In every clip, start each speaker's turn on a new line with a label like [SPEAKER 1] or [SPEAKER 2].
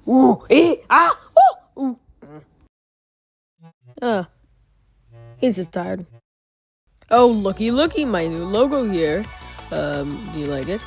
[SPEAKER 1] Ooh, ooh. He's just tired. Oh, looky, my new logo here. Do you like it?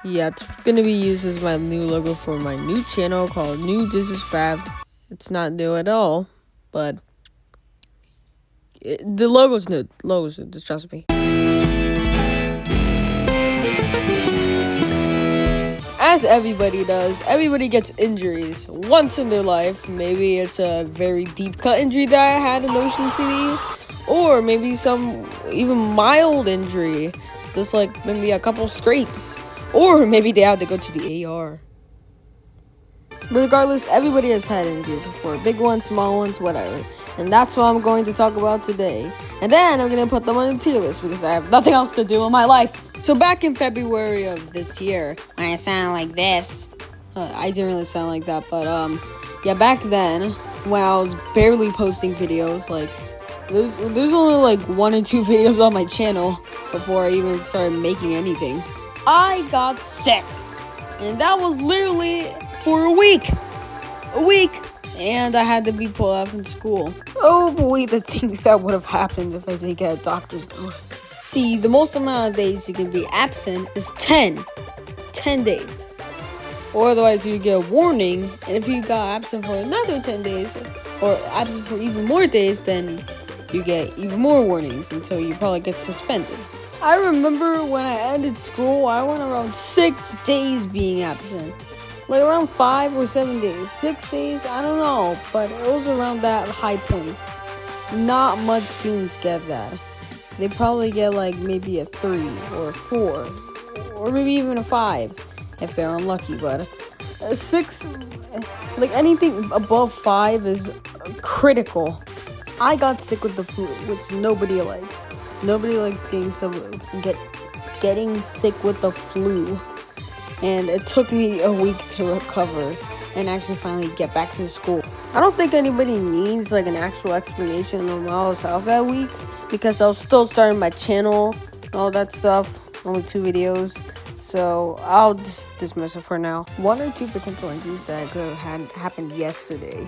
[SPEAKER 1] Yeah, it's gonna be used as my new logo for my new channel called ThisisFab. It's not new at all, but the logo's new. Just trust me. As everybody does, everybody gets injuries once in their life. Maybe it's a very deep cut injury that I had in Ocean City, or maybe some even mild injury, just like maybe a couple scrapes, or maybe they had to go to the AR. But regardless, everybody has had injuries before, big ones, small ones, whatever. And that's what I'm going to talk about today. And then I'm going to put them on a tier list because I have nothing else to do in my life. So back in February of this year, I sound like this. I didn't really sound like that, but yeah, back then, when I was barely posting videos, like, there's only like 1 or 2 videos on my channel before I even started making anything. I got sick. And that was literally for a week, and I had to be pulled out from school. Oh boy, the things that would have happened if I didn't get a doctor's note. See, the most amount of days you can be absent is 10 days, or otherwise you get a warning, and if you got absent for another 10 days, or absent for even more days, then you get even more warnings until you probably get suspended. I remember when I ended school, I went around 6 days being absent. Like around 5 or 7 days. 6 days, I don't know, but it was around that high point. Not much students get that. They probably get like maybe a 3 or a 4, or maybe even a 5 if they're unlucky, but 6, like anything above 5 is critical. I got sick with the flu, which nobody likes. Nobody likes getting sick with the flu. And it took me a week to recover and actually finally get back to school. I don't think anybody needs like an actual explanation of how I was out that week, because I was still starting my channel and all that stuff. Only 2 videos. So I'll just dismiss it for now. 1 or 2 potential injuries that I could have had happened yesterday,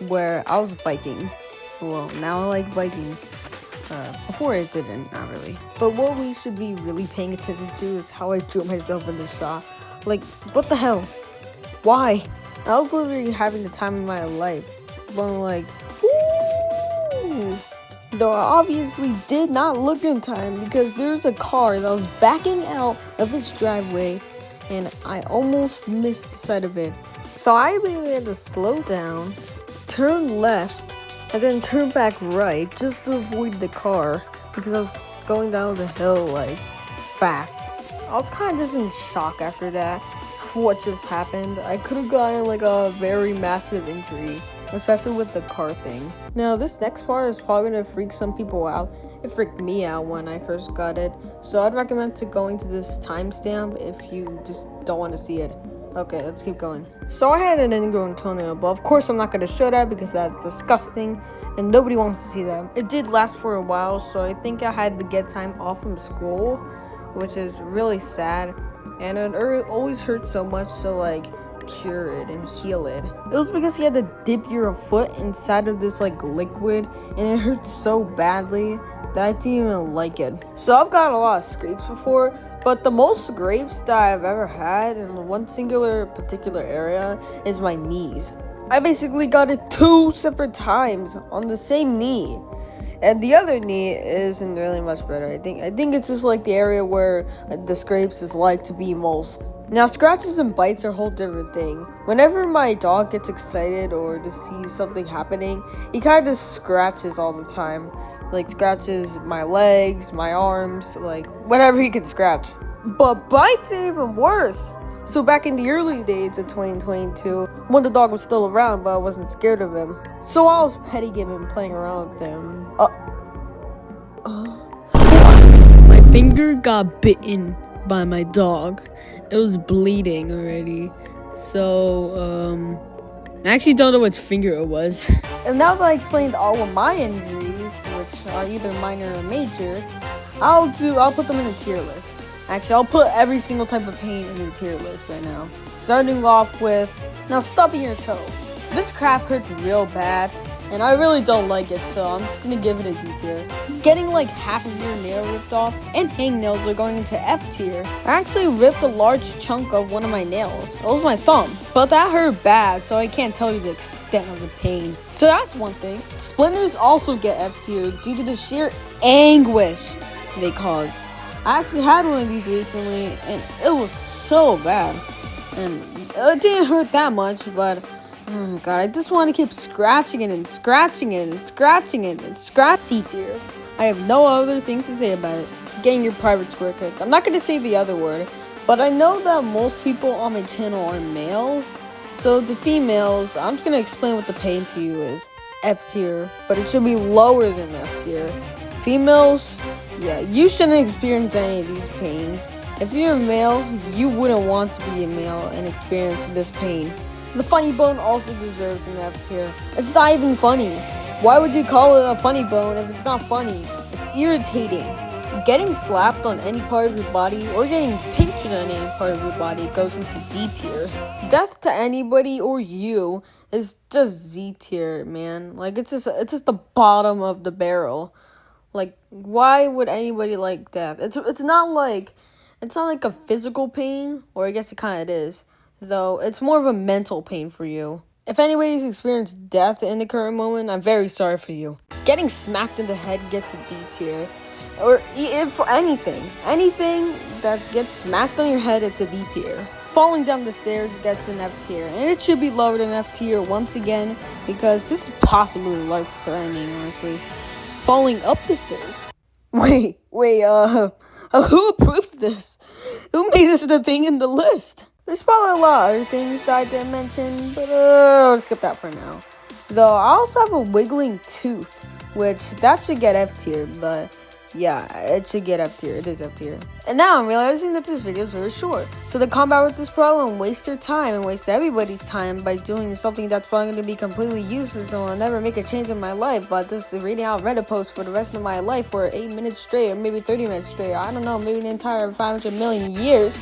[SPEAKER 1] where I was biking. Well, now I like biking. Before it didn't, not really. But what we should be really paying attention to is how I drew myself in the shot. Like, what the hell? Why? I was literally having the time of my life. But I'm like, ooh. Though I obviously did not look in time because there's a car that was backing out of its driveway and I almost missed the side of it. So I literally had to slow down, turn left, and then turn back right just to avoid the car because I was going down the hill like fast. I was kind of just in shock after that. What just happened? I could have gotten like a very massive injury, especially with the car thing. Now this next part is probably gonna freak some people out. It freaked me out when I first got it, so I'd recommend to going to this timestamp if you just don't want to see it. Okay, let's keep going. So I had an ingrown toenail, but of course I'm not going to show that because that's disgusting and nobody wants to see that. It did last for a while, so I think I had to get time off from school, which is really sad. And it always hurt so much to like cure it and heal it. It was because you had to dip your foot inside of this like liquid and it hurt so badly that I didn't even like it. So I've got a lot of scrapes before, but the most scrapes that I've ever had in one particular area is my knees. I basically got it 2 separate times on the same knee. And the other knee isn't really much better. I think it's just like the area where the scrapes is like to be most. Now, scratches and bites are a whole different thing. Whenever my dog gets excited or to see something happening, he kind of scratches all the time. Like, scratches my legs, my arms, like, whatever he can scratch. But bites are even worse. So back in the early days of 2022, when the dog was still around, but I wasn't scared of him. So I was petting him and playing around with him. My finger got bitten by my dog. It was bleeding already. So, I actually don't know which finger it was. And now that I explained all of my injuries, which are either minor or major, I'll put them in a tier list. Actually, I'll put every single type of pain in the tier list right now. Starting off with, now stubbing your toe. This crap hurts real bad, and I really don't like it, so I'm just gonna give it a D tier. Getting like half of your nail ripped off and hangnails are going into F tier. I actually ripped a large chunk of one of my nails. It was my thumb, but that hurt bad, so I can't tell you the extent of the pain. So that's one thing. Splinters also get F tier due to the sheer anguish they cause. I actually had one of these recently, and it was so bad. And it didn't hurt that much, but oh god, I just want to keep scratching it and scratching it and scratching it and C tier. I have no other things to say about it. Getting your private square kicked. I'm not going to say the other word, but I know that most people on my channel are males. So to females, I'm just going to explain what the pain to you is. F tier, but it should be lower than F tier. Females, yeah, you shouldn't experience any of these pains. If you're a male, you wouldn't want to be a male and experience this pain. The funny bone also deserves an F tier. It's not even funny. Why would you call it a funny bone if it's not funny? It's irritating. Getting slapped on any part of your body or getting pinched on any part of your body goes into D tier. Death to anybody or you is just Z tier, man. Like it's just the bottom of the barrel. Like, why would anybody like death? It's not like a physical pain, or I guess it kind of is, though. It's more of a mental pain for you. If anybody's experienced death in the current moment, I'm very sorry for you. Getting smacked in the head gets a D tier, or for anything that gets smacked on your head, it's a D tier. Falling down the stairs gets an F tier, and it should be lower than F tier once again because this is possibly life-threatening, honestly. Falling up the stairs. Wait, who approved this? Who made this the thing in the list? There's probably a lot of other things that I didn't mention, but I'll skip that for now. Though I also have a wiggling tooth, which that should get F tier, but yeah, it should get F tier. It is F tier. And now I'm realizing that this video is very short. So to combat with this problem, waste your time and waste everybody's time by doing something that's probably going to be completely useless and will never make a change in my life, but just reading out Reddit posts for the rest of my life for 8 minutes straight, or maybe 30 minutes straight. I don't know, maybe the entire 500 million years.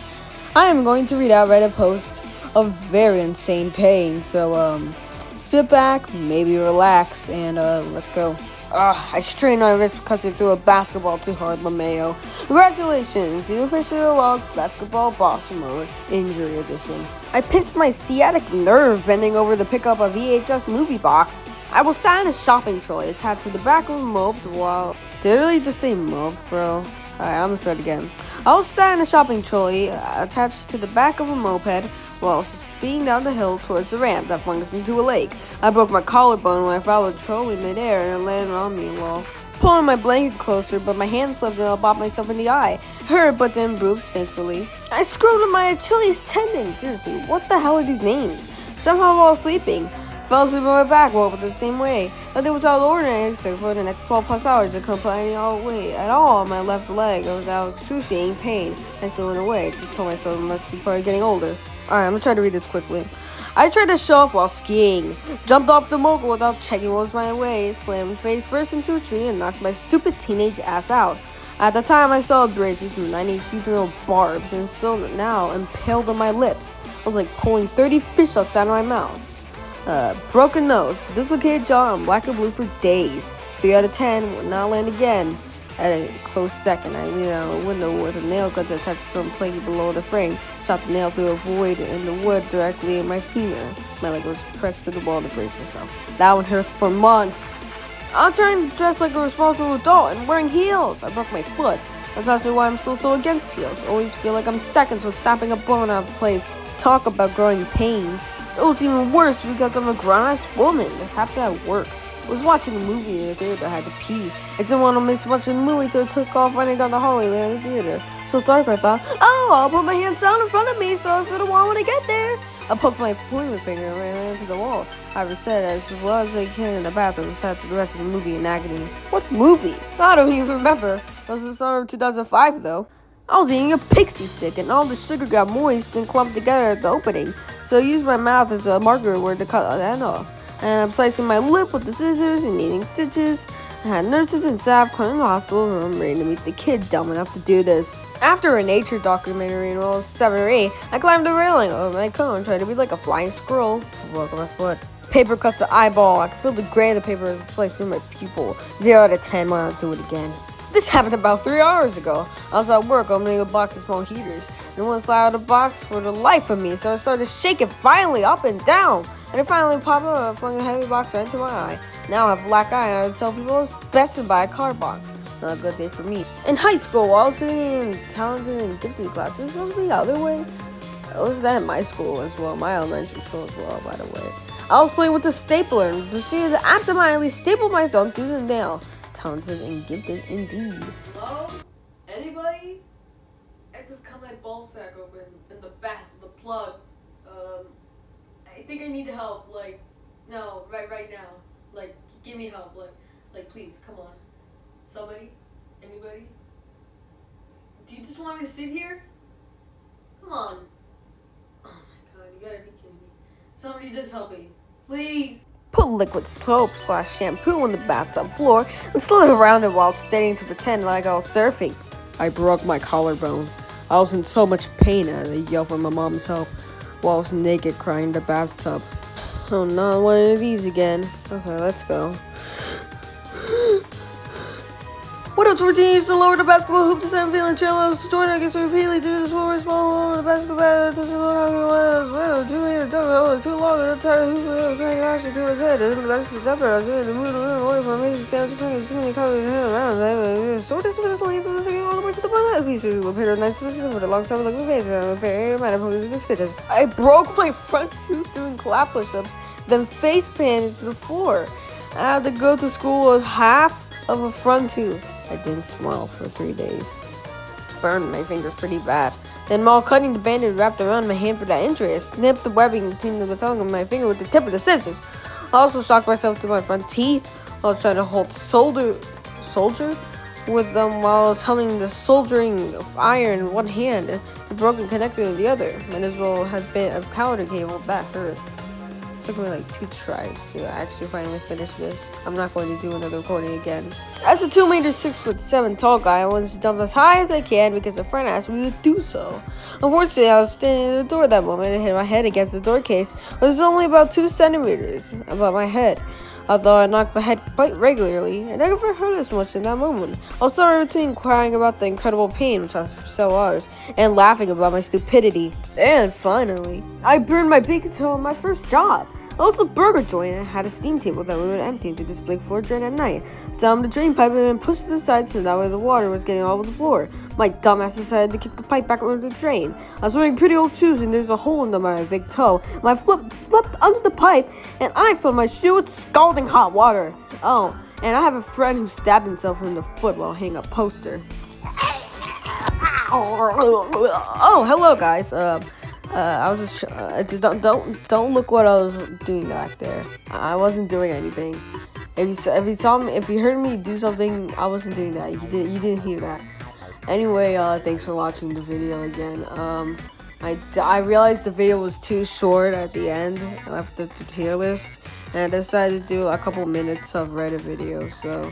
[SPEAKER 1] I am going to read out Reddit posts of very insane pain. So sit back, maybe relax, and let's go. I strained my wrist because I threw a basketball too hard, LeMayo. Congratulations, you officially unlocked Basketball Boss Mode Injury Edition. I pinched my sciatic nerve bending over to pick up a VHS movie box. I was sat in a shopping trolley attached to the back of a moped while... Did I really just say moped, bro? Alright, I'm gonna start again. I was sat in a shopping trolley attached to the back of a moped while speeding down the hill towards the ramp that flung us into a lake. I broke my collarbone when I followed the trolley midair and it landed on me while pulling my blanket closer, but my hand slipped and I bopped myself in the eye. Hurt, but didn't bruise, thankfully. I screwed up my Achilles tendon. Seriously, what the hell are these names? Somehow while sleeping. Fell asleep on my back, woke up the same way. Nothing was out of the ordinary, except for the next 12 plus hours I couldn't put any weight at all on my left leg without excruciating pain. I still went away. Just told myself I must be probably getting older. Alright, I'm gonna try to read this quickly. I tried to show off while skiing. Jumped off the mogul without checking what was my way. Slammed face first into a tree and knocked my stupid teenage ass out. At the time, I saw braces from 98 seasonal barbs and still now impaled on my lips. I was like pulling 30 fish hooks out of my mouth. Broken nose, dislocated jaw, and black and blue for days. 3 out of 10 would not land again. At a close second, I leaned out a window with a nail gun attached from planking below the frame. Shot the nail through a void in the wood directly in my femur. My leg was pressed to the wall to brace myself. That one hurt for months. I'm trying to dress like a responsible adult and wearing heels. I broke my foot. That's also why I'm still so against heels. Always feel like I'm seconds with snapping a bone out of place. Talk about growing pains. It was even worse because I'm a grown-ass woman. This happened at work. I was watching a movie in the theater. I had to pee. I didn't want to miss much of the movie, so I took off running down the hallway in the theater. So dark, I thought, oh, I'll put my hands down in front of me so I feel the wall when I get there. I poked my pointer finger and ran into the wall. I said as well as I can in the bathroom, sat through the rest of the movie in agony. What movie? I don't even remember. That was the summer of 2005, though. I was eating a pixie stick, and all the sugar got moist and clumped together at the opening, so I used my mouth as a marker where to cut the end off. And I'm slicing my lip with the scissors and needing stitches. I had nurses and staff come in the hospital room ready to meet the kid dumb enough to do this. After a nature documentary when I was 7 or 8, I climbed the railing over my cone, tried to be like a flying squirrel. Broke my foot. Paper cut the eyeball. I could feel the gray of the paper as it sliced through my pupil. 0 out of 10, why not do it again? This happened about 3 hours ago. I was at work opening a box of small heaters. No one slid out of the box for the life of me, so I started to shake it violently up and down. And it finally popped up. I flung a heavy box right into my eye. Now I have a black eye, and I tell people it's best to buy a card box. Not a good day for me. In high school, while I was sitting in talented and gifted classes, it was the other way. It was that in my school as well, my elementary school as well, by the way. I was playing with the stapler and proceeded to absentmindedly staple my thumb through the nail. Talented and gifted indeed.
[SPEAKER 2] Hello? Anybody? I just cut my ball sack open in the bath of the plug. I think I need help. Like, no, right now. Like, give me help. Like, please, come on. Somebody? Anybody? Do you just want me to sit here? Come on. Oh my god, you gotta be kidding me. Somebody just help me. Please.
[SPEAKER 1] Put liquid soap / shampoo on the bathtub floor and slid around it while standing to pretend like I was surfing. I broke my collarbone. I was in so much pain I had to yell for my mom's help while I was naked crying in the bathtub. Oh, not one of these again. Okay, let's go. What else routine is to lower the basketball hoop to send feeling channel to Jordan. I guess repeatedly do this forward small over the basketball. This is what I'm too late to too long to tie the hoop going actually to his head. That's the number. I was in the mood away from amazing sounds of too many colors around. So this was all the way to the bottom piece of a pair of nights for the long time looking face. I'm very mad at the stitches. I broke my front tooth doing clap push-ups, then face planted to the floor. I had to go to school with half of a front tooth. I didn't smile for 3 days. Burned my fingers pretty bad. Then while cutting the bandage wrapped around my hand for that injury, I snipped the webbing between the thumb and my finger with the tip of the scissors. I also shocked myself through my front teeth while I was trying to hold solder with them while I was holding the soldering iron in one hand and the broken connector in the other. Might as well have been a powder cable. That hurt. It took me like 2 tries to actually finally finish this. I'm not going to do another recording again. As a 2 meter 6'7" tall guy, I wanted to jump as high as I can because a friend asked me to do so. Unfortunately, I was standing at the door that moment and hit my head against the door case, but it was only about 2 centimeters above my head. Although I knocked my head quite regularly, I never hurt as much in that moment. I was somewhere between crying about the incredible pain, which lasted for several hours, and laughing about my stupidity. And finally, I burned my big toe on my first job. I was a burger joint and had a steam table that we would empty into this big floor drain at night. So the drain pipe had been pushed to the side so that way the water was getting all over the floor. My dumbass decided to kick the pipe back over the drain. I was wearing pretty old shoes and there's a hole in my big toe. My foot slipped under the pipe and I filled my shoe with scalding hot water. Oh, and I have a friend who stabbed himself in the foot while hanging a poster. Oh, hello guys. I was just don't look what I was doing back there. I wasn't doing anything. If you heard me do something, I wasn't doing that. You didn't hear that. Anyway, thanks for watching the video again. I realized the video was too short at the end. I left the tier list, and I decided to do a couple minutes of Reddit videos. So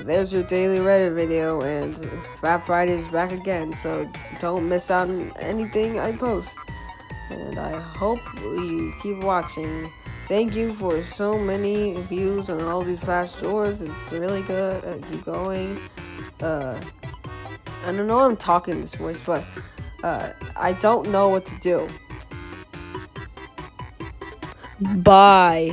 [SPEAKER 1] there's your daily Reddit video, and Fab Friday is back again. So don't miss out on anything I post. And I hope you keep watching. Thank you for so many views on all these past shorts. It's really good. Keep going. I don't know I'm talking this voice, but I don't know what to do. Bye.